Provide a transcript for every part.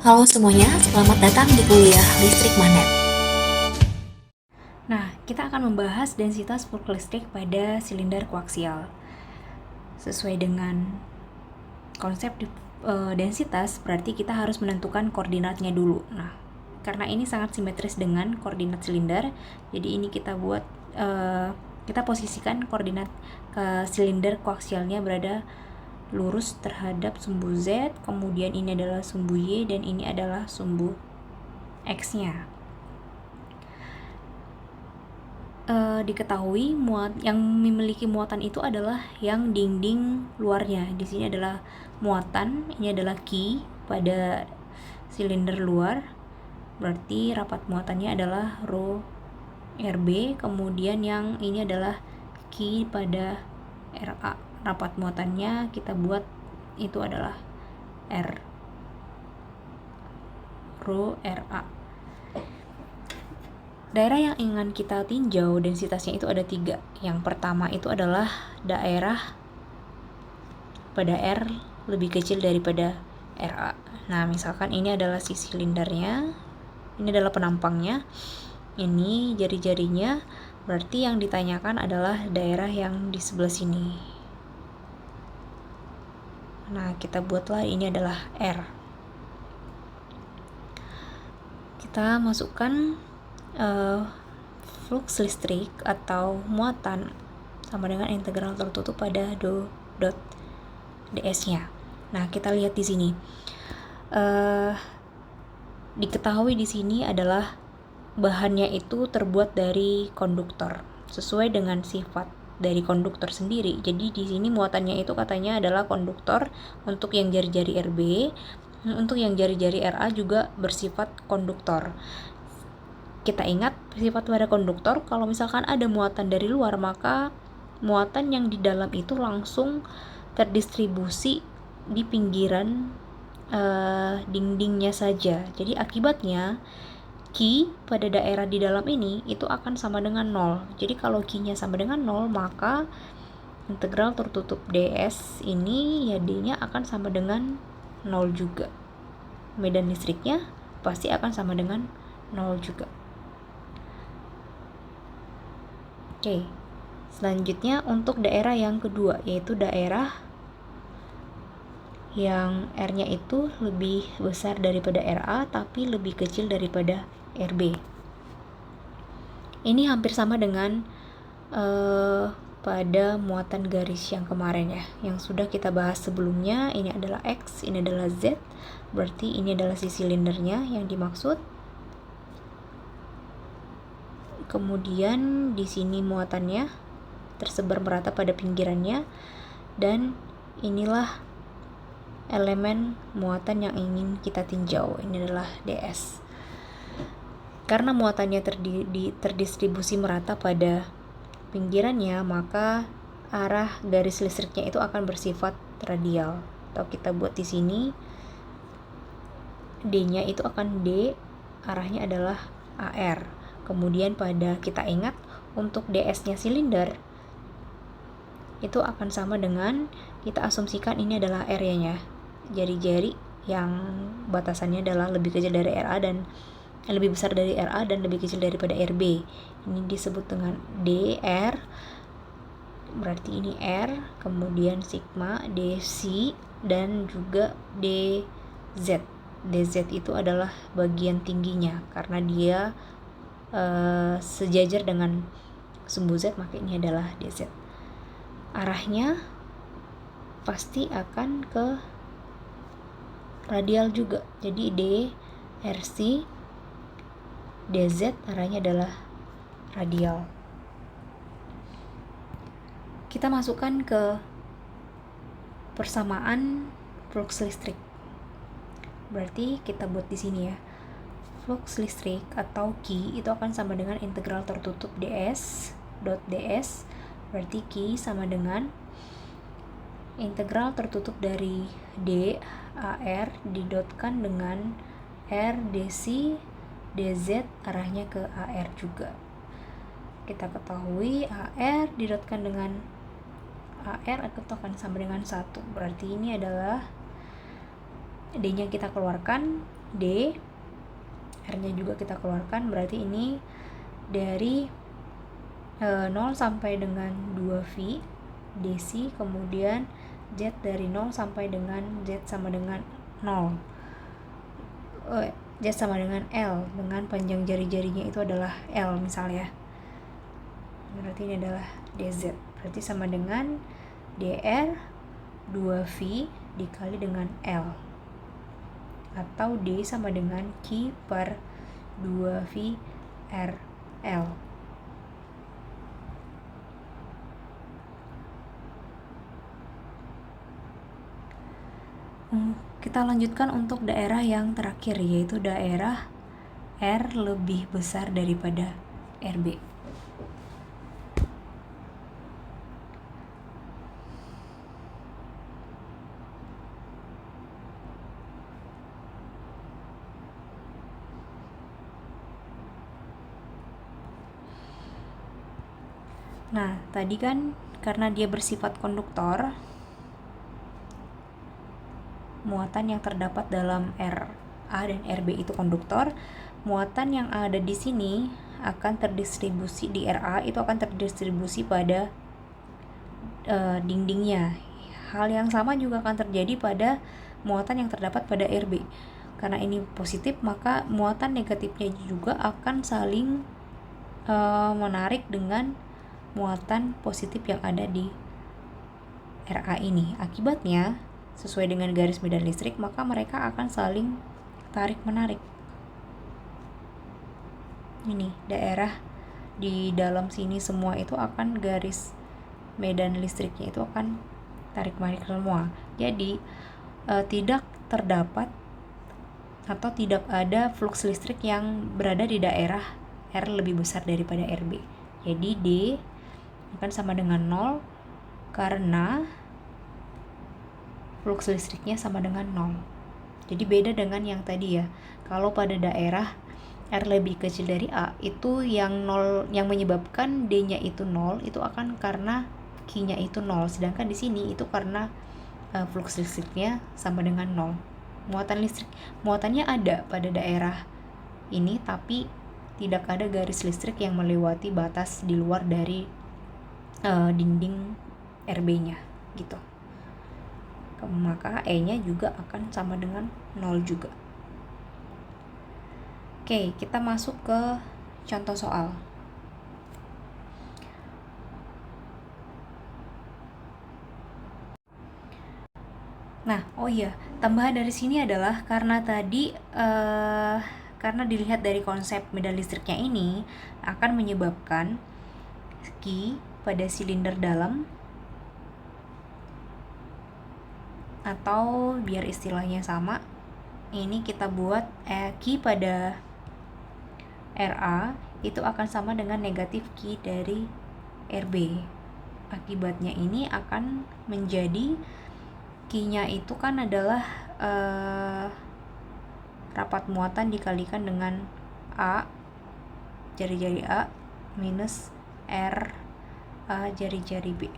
Halo semuanya, selamat datang di kuliah Listrik Magnet. Nah, kita akan membahas densitas flux listrik pada silinder koaksial. Sesuai dengan konsep densitas, berarti kita harus menentukan koordinatnya dulu. Nah, karena ini sangat simetris dengan koordinat silinder, jadi ini kita posisikan koordinat ke silinder koaksialnya berada lurus terhadap sumbu Z, kemudian ini adalah sumbu Y, dan ini adalah sumbu X-nya. Diketahui yang memiliki muatan itu adalah yang dinding luarnya. Di sini adalah muatan, ini adalah Q pada silinder luar. Berarti rapat muatannya adalah rho RB, kemudian yang ini adalah Q pada RA. Rapat muatannya kita buat itu adalah R, rho RA. Daerah yang ingin kita tinjau densitasnya itu ada 3. Yang pertama itu adalah daerah pada R lebih kecil daripada RA. Nah, misalkan ini adalah si silindernya, ini adalah penampangnya, ini jari-jarinya, berarti yang ditanyakan adalah daerah yang di sebelah sini. Nah, kita buatlah ini adalah R. Kita masukkan flux listrik atau muatan sama dengan integral tertutup pada dot ds-nya. Nah, kita lihat di sini. Diketahui di sini adalah bahannya itu terbuat dari konduktor sesuai dengan sifat dari konduktor sendiri. Jadi di sini muatannya itu katanya adalah konduktor untuk yang jari-jari RB, untuk yang jari-jari RA juga bersifat konduktor. Kita ingat sifat pada konduktor, kalau misalkan ada muatan dari luar, maka muatan yang di dalam itu langsung terdistribusi di pinggiran dindingnya saja. Jadi akibatnya Q pada daerah di dalam ini itu akan sama dengan 0. Jadi kalau Q-nya sama dengan 0, maka integral tertutup ds ini ya D-nya akan sama dengan 0 juga. Medan listriknya pasti akan sama dengan 0 juga. Oke, selanjutnya untuk daerah yang kedua, yaitu daerah yang R-nya itu lebih besar daripada RA tapi lebih kecil daripada RB. Ini hampir sama dengan pada muatan garis yang kemarin ya, yang sudah kita bahas sebelumnya. Ini adalah X, ini adalah Z, berarti ini adalah si silindernya yang dimaksud. Kemudian di sini muatannya tersebar merata pada pinggirannya, dan inilah elemen muatan yang ingin kita tinjau. Ini adalah ds. Karena muatannya terdistribusi merata pada pinggirannya, maka arah garis listriknya itu akan bersifat radial. Atau kita buat di sini D-nya itu akan D, arahnya adalah AR. Kemudian kita ingat untuk ds-nya silinder itu akan sama dengan, kita asumsikan ini adalah area-nya, jari-jari yang batasannya adalah lebih kecil dari RA dan lebih besar dari RA dan lebih kecil daripada RB. Ini disebut dengan DR, berarti ini R, kemudian sigma, DC, dan juga DZ. DZ itu adalah bagian tingginya karena dia sejajar dengan sumbu Z, maka ini adalah DZ. Arahnya pasti akan ke radial juga. Jadi D, RC, DZ arahnya adalah radial. Kita masukkan ke persamaan flux listrik. Berarti kita buat di sini ya. Flux listrik atau Q itu akan sama dengan integral tertutup ds dot ds. Berarti Q sama dengan integral tertutup dari D AR didotkan dengan R DC DZ arahnya ke AR juga. Kita ketahui AR didotkan dengan AR akan sama dengan 1. Berarti ini adalah D-nya kita keluarkan, D, R-nya juga kita keluarkan, berarti ini dari 0 sampai dengan 2V DC, kemudian Z dari 0 sampai dengan Z sama dengan 0, Z sama dengan L dengan panjang jari-jarinya itu adalah L misalnya, berarti ini adalah DZ, berarti sama dengan DR 2V dikali dengan L, atau D sama dengan Q per 2V RL. Kita lanjutkan untuk daerah yang terakhir, yaitu daerah R lebih besar daripada RB. Nah, tadi kan karena dia bersifat konduktor, muatan yang terdapat dalam RA dan RB itu konduktor, muatan yang ada di sini akan terdistribusi di RA, itu akan terdistribusi pada dindingnya. Hal yang sama juga akan terjadi pada muatan yang terdapat pada RB. Karena ini positif, maka muatan negatifnya juga akan saling menarik dengan muatan positif yang ada di RA ini. Akibatnya, sesuai dengan garis medan listrik, maka mereka akan saling tarik-menarik. Ini daerah di dalam sini semua itu akan garis medan listriknya itu akan tarik-menarik semua. Jadi tidak terdapat atau tidak ada flux listrik yang berada di daerah R lebih besar daripada RB. Jadi D akan sama dengan 0 karena flux listriknya sama dengan 0. Jadi beda dengan yang tadi ya. Kalau pada daerah R lebih kecil dari A, itu yang 0 yang menyebabkan D-nya itu 0 itu akan karena Q-nya itu 0. Sedangkan di sini itu karena flux listriknya sama dengan 0. Muatannya ada pada daerah ini, tapi tidak ada garis listrik yang melewati batas di luar dari dinding RB-nya gitu. Maka E-nya juga akan sama dengan 0 juga. Oke, kita masuk ke contoh soal. Nah, oh iya, tambahan dari sini adalah karena tadi karena dilihat dari konsep medan listriknya ini akan menyebabkan Q pada silinder dalam, atau biar istilahnya sama, ini kita buat Q pada RA itu akan sama dengan negatif Q dari RB. Akibatnya ini akan menjadi Q-nya itu kan adalah rapat muatan dikalikan dengan A, jari-jari A, minus R A jari-jari B.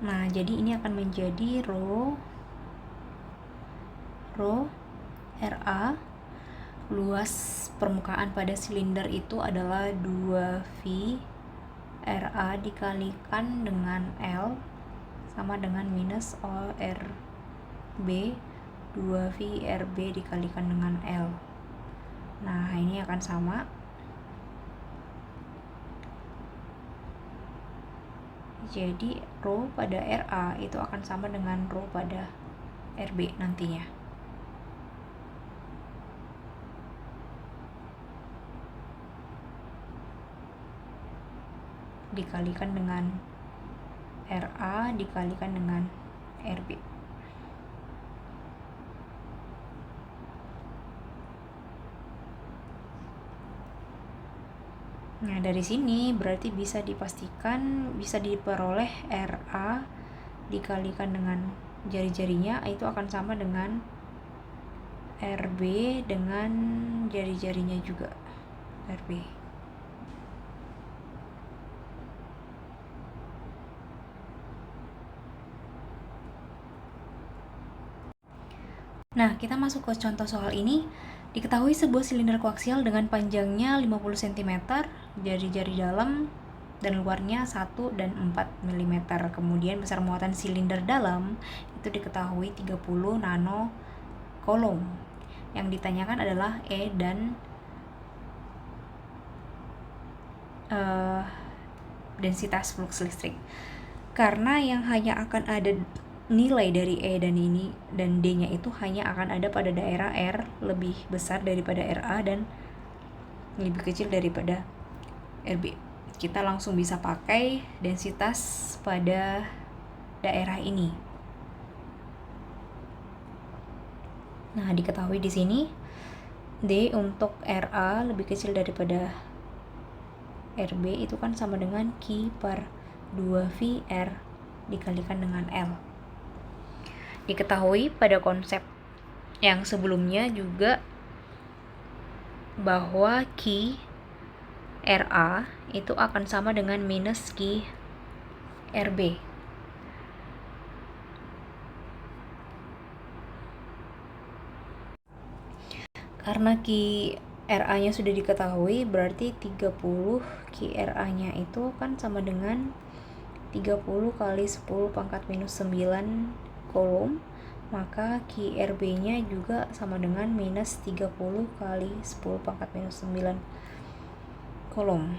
Nah, jadi ini akan menjadi rho RA, luas permukaan pada silinder itu adalah 2V RA dikalikan dengan L sama dengan minus ORB 2V RB dikalikan dengan L. Nah, ini akan sama. Jadi rho pada RA itu akan sama dengan rho pada RB nantinya. Dikalikan dengan RA dikalikan dengan RB. Nah, dari sini berarti bisa dipastikan, bisa diperoleh RA dikalikan dengan jari-jarinya itu akan sama dengan RB dengan jari-jarinya juga RB. Nah, kita masuk ke contoh soal ini. Diketahui sebuah silinder koaksial dengan panjangnya 50 cm, jari-jari dalam dan luarnya 1 dan 4 mm. Kemudian besar muatan silinder dalam itu diketahui 30 nano coulomb. Yang ditanyakan adalah E dan densitas flux listrik. Karena yang hanya akan ada nilai dari E dan ini dan D-nya itu hanya akan ada pada daerah R lebih besar daripada RA dan lebih kecil daripada RB. Kita langsung bisa pakai densitas pada daerah ini. Nah, diketahui di sini D untuk RA lebih kecil daripada RB itu kan sama dengan Q per 2VR dikalikan dengan L. Diketahui pada konsep yang sebelumnya juga bahwa Q RA itu akan sama dengan minus Q RB. Karena Q RA-nya sudah diketahui, berarti 30 Q RA-nya itu kan sama dengan 30 kali 10 pangkat minus 9 coulomb, maka Q RB-nya juga sama dengan minus 30 kali 10 pangkat minus 9 coulomb.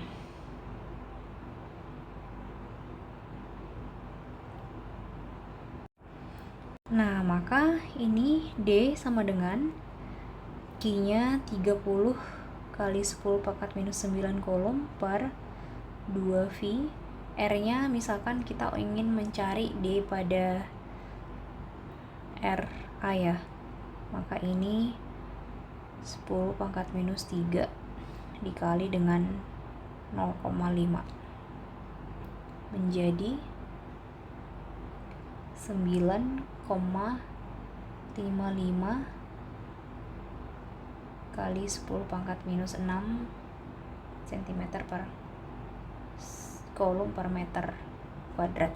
Nah, maka ini D sama dengan Q-nya 30 kali 10 pangkat minus 9 coulomb per 2V. R-nya misalkan kita ingin mencari D pada RA ya, maka ini 10 pangkat minus 3 dikali dengan 0,5 menjadi 9,55 kali 10 pangkat minus 6 cm per coulomb per meter kuadrat.